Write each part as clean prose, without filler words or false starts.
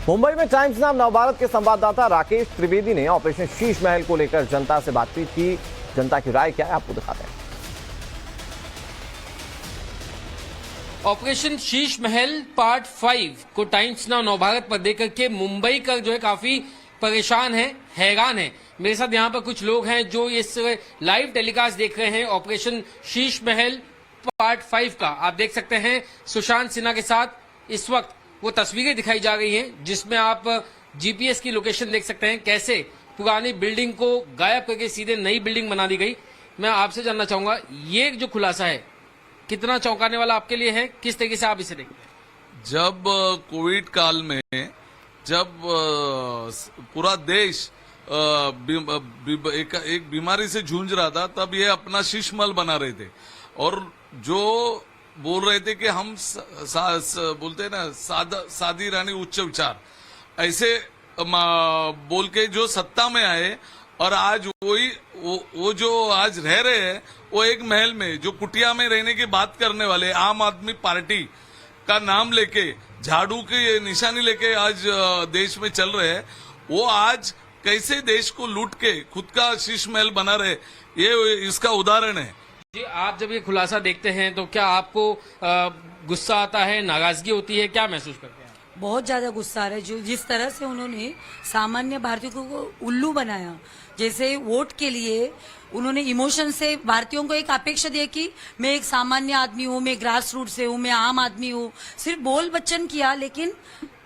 मुंबई में टाइम्स नाम नवभारत के संवाददाता राकेश त्रिवेदी ने ऑपरेशन शीश महल को लेकर जनता से बातचीत की। जनता की राय क्या है आपको दिखाते हैं। ऑपरेशन शीश महल पार्ट 5 को टाइम्स नाउ नवभारत पर देकर के मुंबई का जो है काफी परेशान है, हैरान है। मेरे साथ यहाँ पर कुछ लोग हैं जो इस लाइव टेलीकास्ट देख रहे हैं ऑपरेशन शीश महल पार्ट 5 का। आप देख सकते हैं सुशांत सिन्हा के साथ इस वक्त वो तस्वीरें दिखाई जा रही हैं जिसमें आप जीपीएस की लोकेशन देख सकते हैं, कैसे पुरानी बिल्डिंग को गायब करके सीधे नई बिल्डिंग बना दी गई। मैं आपसे जानना चाहूंगा, ये जो खुलासा है कितना चौंकाने वाला आपके लिए है, किस तरीके से आप इसे देखते हैं? जब कोविड काल में जब पूरा देश एक बीमारी से जूझ रहा था, तब ये अपना शीश महल बना रहे थे और जो बोल रहे थे कि हम बोलते हैं ना सादी रानी उच्च विचार, ऐसे बोल के जो सत्ता में आए और आज वो जो आज रह रहे हैं वो एक महल में जो कुटिया में रहने की बात करने वाले आम आदमी पार्टी का नाम लेके झाड़ू की निशानी लेके आज देश में चल रहे हैं, वो आज कैसे देश को लूट के खुद का शीश महल बना रहे, ये इसका उदाहरण है। जी, आप जब ये खुलासा देखते हैं तो क्या आपको गुस्सा आता है, नाराजगी होती है, क्या महसूस करते हैं? बहुत ज्यादा गुस्सा आ रहा है। जो जिस तरह से उन्होंने सामान्य भारतीयों को उल्लू बनाया, जैसे वोट के लिए उन्होंने इमोशन से भारतीयों को एक अपेक्षा दी कि मैं एक सामान्य आदमी हूँ, मैं ग्रास रूट से हूँ, मैं आम आदमी हूँ। सिर्फ बोल बच्चन किया, लेकिन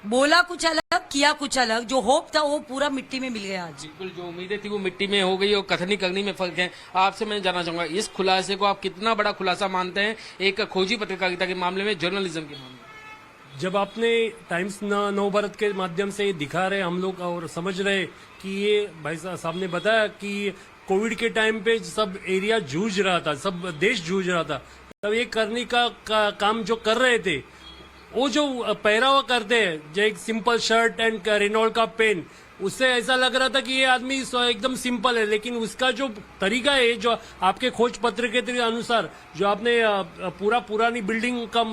बोला कुछ अलग किया कुछ अलग। जो होप था वो पूरा मिट्टी में मिल गया आज। बिल्कुल, जो उम्मीदें थी वो मिट्टी में हो गई और कथनी करनी में फर्क है। आपसे मैं जानना चाहूंगा, इस खुलासे को आप कितना बड़ा खुलासा मानते हैं एक खोजी पत्रकारिता के मामले में, जर्नलिज्म के मामले में? जब आपने टाइम्स नवभारत के माध्यम से दिखा रहे हम लोग और समझ रहे कि ये भाई साहब ने बताया कि कोविड के टाइम पे सब एरिया जूझ रहा था, सब देश जूझ रहा था, तब ये करने का काम जो कर रहे थे, वो जो पहरावा करते हैं, जो एक सिंपल शर्ट एंड रेनॉल्ड का पेन, उससे ऐसा लग रहा था कि ये आदमी एकदम सिंपल है, लेकिन उसका जो तरीका है, जो आपके खोज पत्र के अनुसार जो आपने पूरा पुरानी बिल्डिंग का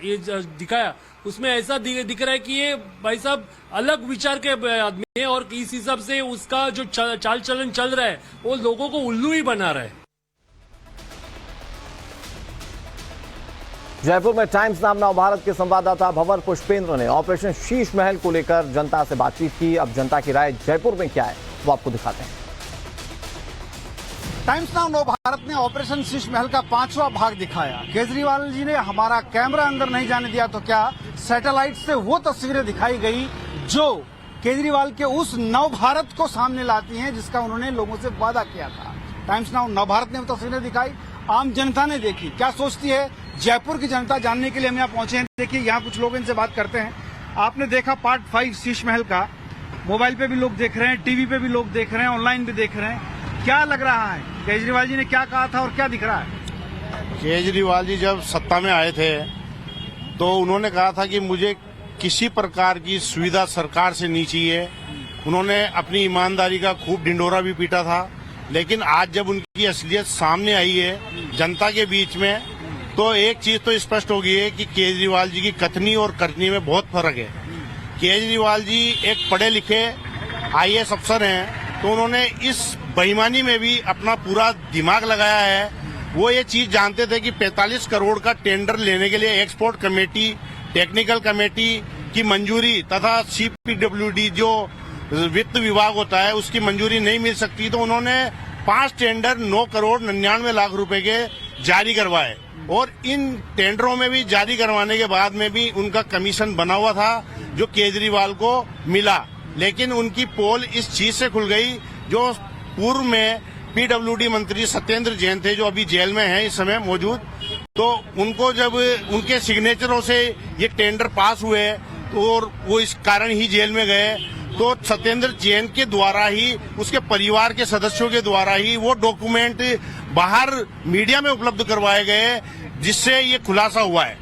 ये दिखाया, उसमें ऐसा दिख रहा है कि ये भाई साहब अलग विचार के आदमी है और इस हिसाब से उसका जो चाल चलन चल रहा है वो लोगों को उल्लू ही बना रहा है। जयपुर में टाइम्स नाम नवभारत के संवाददाता भंवर पुष्पेंद्र ने ऑपरेशन शीश महल को लेकर जनता से बातचीत की। अब जनता की राय जयपुर में क्या है वो आपको दिखाते हैं। टाइम्स नाउ नवभारत ने ऑपरेशन शीश महल का 5वां भाग दिखाया। केजरीवाल जी ने हमारा कैमरा अंदर नहीं जाने दिया तो क्या, सैटेलाइट से वो तस्वीरें दिखाई गई जो केजरीवाल के उस नवभारत को सामने लाती हैं जिसका उन्होंने लोगों से वादा किया था। टाइम्स नाउ नवभारत ने वो तस्वीरें दिखाई, आम जनता ने देखी। क्या सोचती है जयपुर की जनता, जानने के लिए हम यहाँ पहुंचे हैं। देखिए यहाँ कुछ लोग, इनसे बात करते हैं। आपने देखा पार्ट 5 शीश महल का, मोबाइल पे भी लोग देख रहे हैं, टीवी पे भी लोग देख रहे हैं, ऑनलाइन भी देख रहे हैं। क्या लग रहा है, केजरीवाल जी ने क्या कहा था और क्या दिख रहा है? केजरीवाल जी जब सत्ता में आए थे तो उन्होंने कहा था कि मुझे किसी प्रकार की सुविधा सरकार से नहीं चाहिए। उन्होंने अपनी ईमानदारी का खूब ढिंडोरा भी पीटा था, लेकिन आज जब उनकी असलियत सामने आई है जनता के बीच में, तो एक चीज तो स्पष्ट हो गई है कि केजरीवाल जी की कथनी और करनी में बहुत फर्क है। केजरीवाल जी एक पढ़े लिखे आईएएस अफसर हैं, तो उन्होंने इस बेईमानी में भी अपना पूरा दिमाग लगाया है। वो ये चीज जानते थे कि 45 करोड़ का टेंडर लेने के लिए एक्सपोर्ट कमेटी, टेक्निकल कमेटी की मंजूरी तथा सीपीडब्ल्यूडी जो वित्त विभाग होता है उसकी मंजूरी नहीं मिल सकती, तो उन्होंने 5 टेंडर 9 करोड़ 99 लाख रुपए के जारी करवाए और इन टेंडरों में भी जारी करवाने के बाद में भी उनका कमीशन बना हुआ था जो केजरीवाल को मिला। लेकिन उनकी पोल इस चीज से खुल गई, जो पूर्व में पीडब्ल्यूडी मंत्री सत्येंद्र जैन थे जो अभी जेल में हैं इस समय मौजूद, तो उनको जब उनके सिग्नेचरों से ये टेंडर पास हुए और वो इस कारण ही जेल में गए, तो सत्येंद्र जैन के द्वारा ही, उसके परिवार के सदस्यों के द्वारा ही वो डॉक्यूमेंट बाहर मीडिया में उपलब्ध करवाए गए, जिससे ये खुलासा हुआ है।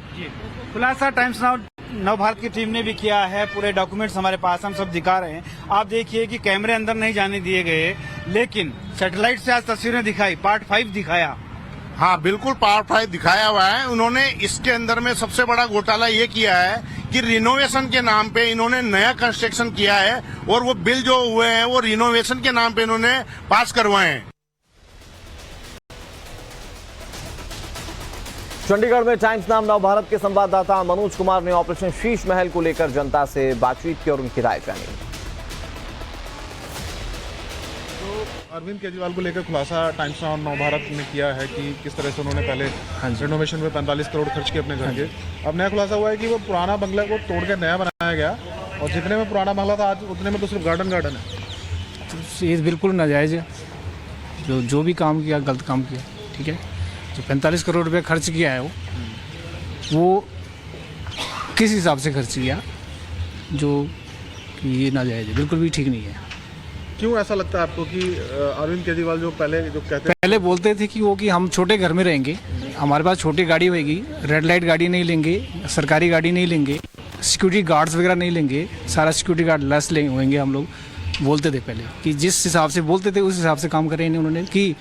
खुलासा टाइम्स नाउ नवभारत की टीम ने भी किया है। पूरे डॉक्यूमेंट्स हमारे पास, हम सब दिखा रहे हैं। आप देखिए कि कैमरे अंदर नहीं जाने दिए गए, लेकिन सैटेलाइट से आज तस्वीरें दिखाई, पार्ट 5 दिखाया। हाँ बिल्कुल पावर 5 दिखाया हुआ है। उन्होंने इसके अंदर में सबसे बड़ा घोटाला ये किया है कि रिनोवेशन के नाम पे इन्होंने नया कंस्ट्रक्शन किया है और वो बिल जो हुए हैं वो रिनोवेशन के नाम पे इन्होंने पास करवाए हैं। चंडीगढ़ में टाइम्स नाम नवभारत के संवाददाता मनोज कुमार ने ऑपरेशन शीश महल को लेकर जनता से बातचीत की और उनकी राय जानी। अरविंद केजरीवाल को लेकर खुलासा टाइम्स नाउ नवभारत ने किया है कि किस तरह से उन्होंने पहले रिनोवेशन में 45 करोड़ खर्च किए अपने घर के। अब नया खुलासा हुआ है कि वो पुराना बंगला को तोड़ के नया बनाया गया और जितने में पुराना बंगला था आज उतने में तो सिर्फ गार्डन है। तो ये बिल्कुल नाजायज़ है। जो भी काम किया गलत काम किया, ठीक है। जो 45 करोड़ रुपये खर्च किया है वो किस हिसाब से खर्च किया, जो ये नाजायज़ है, बिल्कुल भी ठीक नहीं है। क्यों ऐसा लगता है आपको कि अरविंद केजरीवाल जो पहले बोलते थे कि हम छोटे घर में रहेंगे, हमारे पास छोटी गाड़ी होगी, रेड लाइट गाड़ी नहीं लेंगे, सरकारी गाड़ी नहीं लेंगे, सिक्योरिटी गार्ड्स वगैरह नहीं लेंगे, सारा सिक्योरिटी गार्ड लेस होंगे हम लोग, बोलते थे पहले कि जिस हिसाब से बोलते थे उस हिसाब से काम करे उन्होंने। कि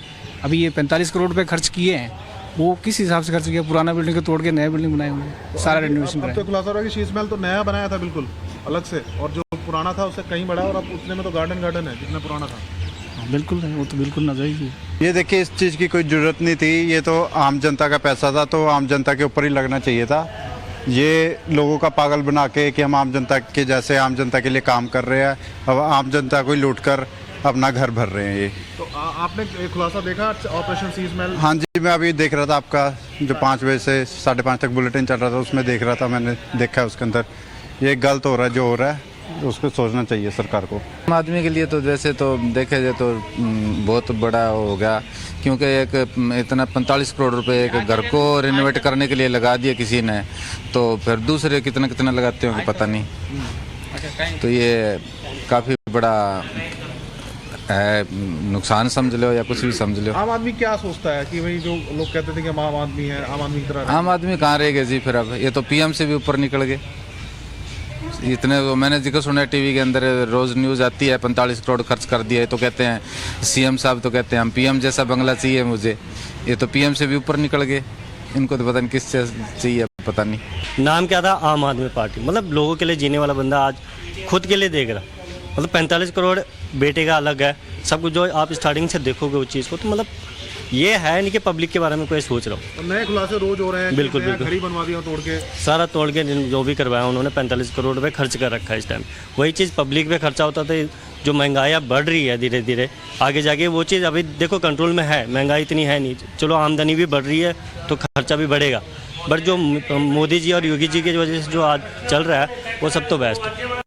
अभी ये 45 करोड़ रुपये खर्च किए हैं, वो किस हिसाब से खर्च किया? पुराना बिल्डिंग को तोड़ के नया बिल्डिंग बनाए उन्होंने, सारा रेनोवेशन कराया। तो खुलासा रहा कि शीश महल तो नया बनाया था बिल्कुल अलग से, और जो पुराना था उससे कहीं बड़ा, और अब उतने में तो गार्डन है जितना पुराना था। बिल्कुल वो तो बिल्कुल नाजायज़ है। ये देखिए, इस चीज़ की कोई ज़रूरत नहीं थी। ये तो आम जनता का पैसा था, तो आम जनता के ऊपर ही लगना चाहिए था। ये लोगों का पागल बना के कि हम आम जनता के जैसे आम जनता के लिए काम कर रहे हैं, अब आम जनता को ही लूट कर अपना घर भर रहे हैं। ये तो आपने खुलासा देखा ऑपरेशन शीश महल? हाँ जी, मैं अभी देख रहा था आपका जो 5 बजे से 5:30 तक बुलेटिन चल रहा था, उसमें देख रहा था, मैंने देखा उसके अंदर ये गलत हो रहा है। जो हो रहा है उस पर सोचना चाहिए सरकार को। आम आदमी के लिए तो वैसे तो देखे जाए तो बहुत बड़ा हो गया, क्योंकि एक इतना 45 करोड़ रुपए एक घर को रिनोवेट करने के लिए लगा दिया किसी ने, तो फिर दूसरे कितना कितना लगाते होंगे पता नहीं। तो ये काफ़ी बड़ा है, नुकसान समझ लो या कुछ भी समझ लो। आम आदमी क्या सोचता है कि भाई जो लोग कहते थे कि हम आम आदमी है, आम आदमी की तरह? आम आदमी कहाँ रहेगा जी फिर? अब ये तो पीएम से भी ऊपर निकल गए। इतने तो मैंने जिक्र सुना टीवी के अंदर, रोज न्यूज़ आती है 45 करोड़ खर्च कर दिया है, तो कहते हैं सीएम साहब तो कहते हैं हम पीएम जैसा बंगला चाहिए मुझे। ये तो पीएम से भी ऊपर निकल गए, इनको तो पता नहीं किस से चाहिए, पता नहीं। नाम क्या था? आम आदमी पार्टी। मतलब लोगों के लिए जीने वाला बंदा आज खुद के लिए देख रहा। मतलब 45 करोड़ बेटे का अलग है, सब कुछ जो आप स्टार्टिंग से देखोगे उस चीज़ को, तो मतलब ये है नहीं कि पब्लिक के बारे में कोई सोच रहा हो। नए खुलासे रोज हो रहे हैं। बिल्कुल बिल्कुल, घड़ी बनवा दिया तोड़ के, सारा तोड़ के जो भी करवाया उन्होंने 45 करोड़ रुपए खर्च कर रखा है इस टाइम। वही चीज़ पब्लिक पे खर्चा होता था। जो महंगाई बढ़ रही है धीरे धीरे, आगे जाके वो चीज़ अभी देखो कंट्रोल में है, महंगाई इतनी है नहीं। चलो आमदनी भी बढ़ रही है तो खर्चा भी बढ़ेगा, बट जो मोदी जी और योगी जी की वजह से जो आज चल रहा है वो सब तो बेस्ट है।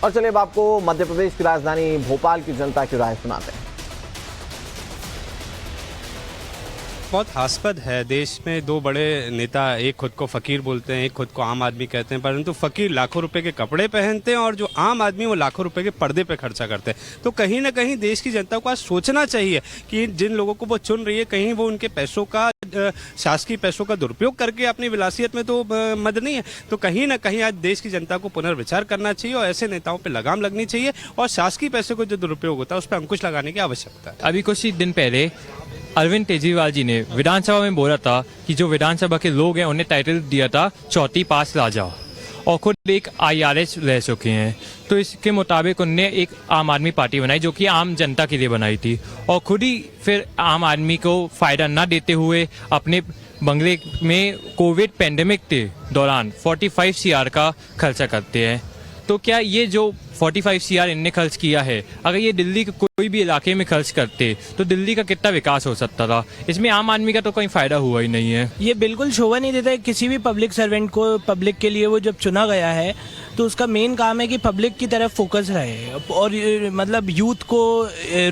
और चलिए अब आपको मध्य प्रदेश की राजधानी भोपाल की जनता की राय सुनाते हैं। बहुत हास्पद है, देश में दो बड़े नेता, एक खुद को फकीर बोलते हैं, एक खुद को आम आदमी कहते हैं, परंतु फकीर लाखों रुपए के कपड़े पहनते हैं और जो आम आदमी वो लाखों रुपए के पर्दे पे खर्चा करते हैं। तो कहीं ना कहीं देश की जनता को आज सोचना चाहिए कि जिन लोगों को वो चुन रही है, कहीं वो उनके पैसों का, शासकीय पैसों का दुरुपयोग करके अपनी विलासियत में तो मद नहीं है। तो कहीं ना कहीं आज देश की जनता को पुनर्विचार करना चाहिए और ऐसे नेताओं पर लगाम लगनी चाहिए और शासकीय पैसे को जो दुरुपयोग होता है उस पर अंकुश लगाने की आवश्यकता है। अभी कुछ ही दिन पहले अरविंद केजरीवाल जी ने विधानसभा में बोला था कि जो विधानसभा के लोग हैं उन्हें टाइटल दिया था चौथी पास राजा, और खुद एक IRS रह चुके हैं। तो इसके मुताबिक उनने एक आम आदमी पार्टी बनाई जो कि आम जनता के लिए बनाई थी, और खुद ही फिर आम आदमी को फायदा ना देते हुए अपने बंगले में कोविड पेंडेमिक के दौरान 45 CR का खर्चा करते हैं। तो क्या ये जो 45 CR इनने खर्च किया है, अगर ये दिल्ली के कोई भी इलाके में खर्च करते तो दिल्ली का कितना विकास हो सकता था? इसमें आम आदमी का तो कोई फायदा हुआ ही नहीं है। ये बिल्कुल शोभा नहीं देता है किसी भी पब्लिक सर्वेंट को। पब्लिक के लिए वो जब चुना गया है तो उसका मेन काम है कि पब्लिक की तरफ फोकस रहे और मतलब यूथ को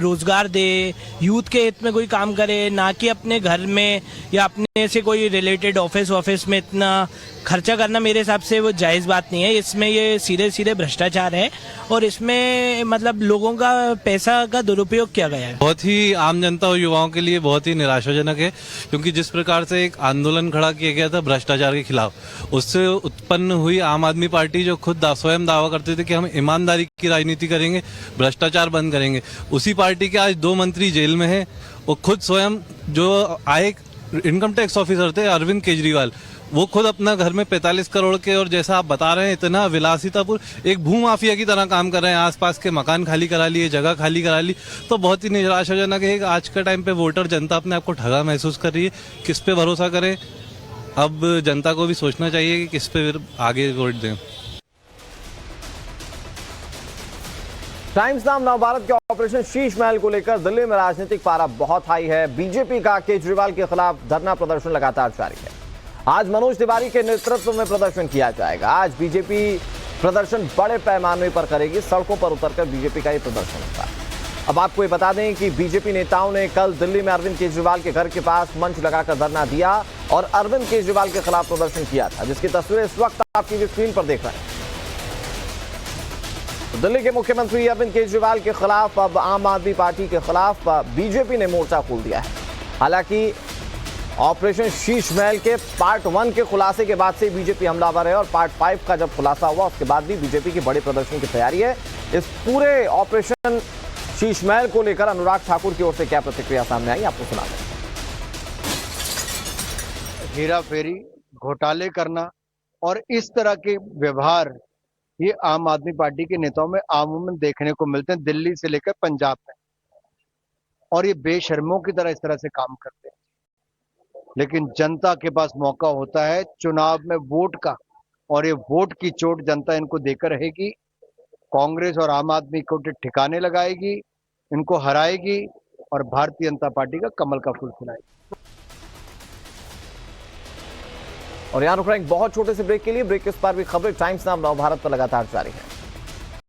रोजगार दे, यूथ के हित में कोई काम करे, ना कि अपने घर में या अपने से कोई रिलेटेड ऑफिस में इतना खर्चा करना मेरे हिसाब से वो जायज़ बात नहीं है। इसमें ये सीधे भ्रष्टाचार है और इसमें मतलब लोगों का पैसा का दुरुपयोग किया गया है। बहुत ही आम जनता और युवाओं के लिए बहुत ही निराशाजनक है, क्योंकि जिस प्रकार से एक आंदोलन खड़ा किया गया था भ्रष्टाचार के खिलाफ, उससे उत्पन्न हुई आम आदमी पार्टी जो खुद खुद स्वयं दावा करते थे कि हम ईमानदारी की राजनीति करेंगे, भ्रष्टाचार बंद करेंगे। उसी पार्टी के आज 2 मंत्री जेल में हैं। वो खुद स्वयं जो आए इनकम टैक्स ऑफिसर थे अरविंद केजरीवाल, वो खुद अपना घर में 45 करोड़ के और जैसा आप बता रहे हैं इतना विलासितापूर्ण एक भू माफिया की तरह काम कर रहे हैं। आसपास के मकान खाली करा लिए, जगह खाली करा ली। तो बहुत ही निराशाजनक है। आज के टाइम पे वोटर जनता अपने आप को ठगा महसूस कर रही है। किस पे भरोसा करें? अब जनता को भी सोचना चाहिए कि किस पे आगे वोट दें। टाइम्स नाम नवभारत के ऑपरेशन शीश महल को लेकर दिल्ली में राजनीतिक पारा बहुत हाई है। बीजेपी का केजरीवाल के खिलाफ धरना प्रदर्शन लगातार जारी है। आज मनोज तिवारी के नेतृत्व में प्रदर्शन किया जाएगा। आज बीजेपी प्रदर्शन बड़े पैमाने पर करेगी। सड़कों पर उतरकर बीजेपी का ये प्रदर्शन होगा। अब आपको ये बता दें कि बीजेपी नेताओं ने कल दिल्ली में अरविंद केजरीवाल के घर के पास मंच लगाकर धरना दिया और अरविंद केजरीवाल के खिलाफ प्रदर्शन किया था, जिसकी तस्वीरें इस वक्त आप टीवी स्क्रीन पर देख रहे हैं। दिल्ली के मुख्यमंत्री अरविंद केजरीवाल के खिलाफ अब आम आदमी पार्टी के खिलाफ बीजेपी ने मोर्चा खोल दिया है। हालांकि ऑपरेशन शीश महल के पार्ट 1 के खुलासे के बाद से बीजेपी हमलावर है और पार्ट 5 का जब खुलासा हुआ उसके बाद भी बीजेपी की बड़े प्रदर्शन की तैयारी है। इस पूरे ऑपरेशन शीश महल को लेकर अनुराग ठाकुर की ओर से क्या प्रतिक्रिया सामने आई, आपको सुना दें। हेरा फेरी, घोटाले करना और इस तरह के व्यवहार ये आम आदमी पार्टी के नेताओं में आमूमन देखने को मिलते हैं, दिल्ली से लेकर पंजाब में। और ये बेशर्मों की तरह इस तरह से काम करते हैं। लेकिन जनता के पास मौका होता है चुनाव में वोट का, और ये वोट की चोट जनता इनको देकर रहेगी। कांग्रेस और आम आदमी को ठिकाने लगाएगी, इनको हराएगी और भारतीय जनता पार्टी का कमल का फूल खिलाएगी। और यहां रुक रहे हैं बहुत छोटे से ब्रेक के लिए। ब्रेक के इस पार भी खबरें टाइम्स नाम नवभारत पर लगातार जारी है।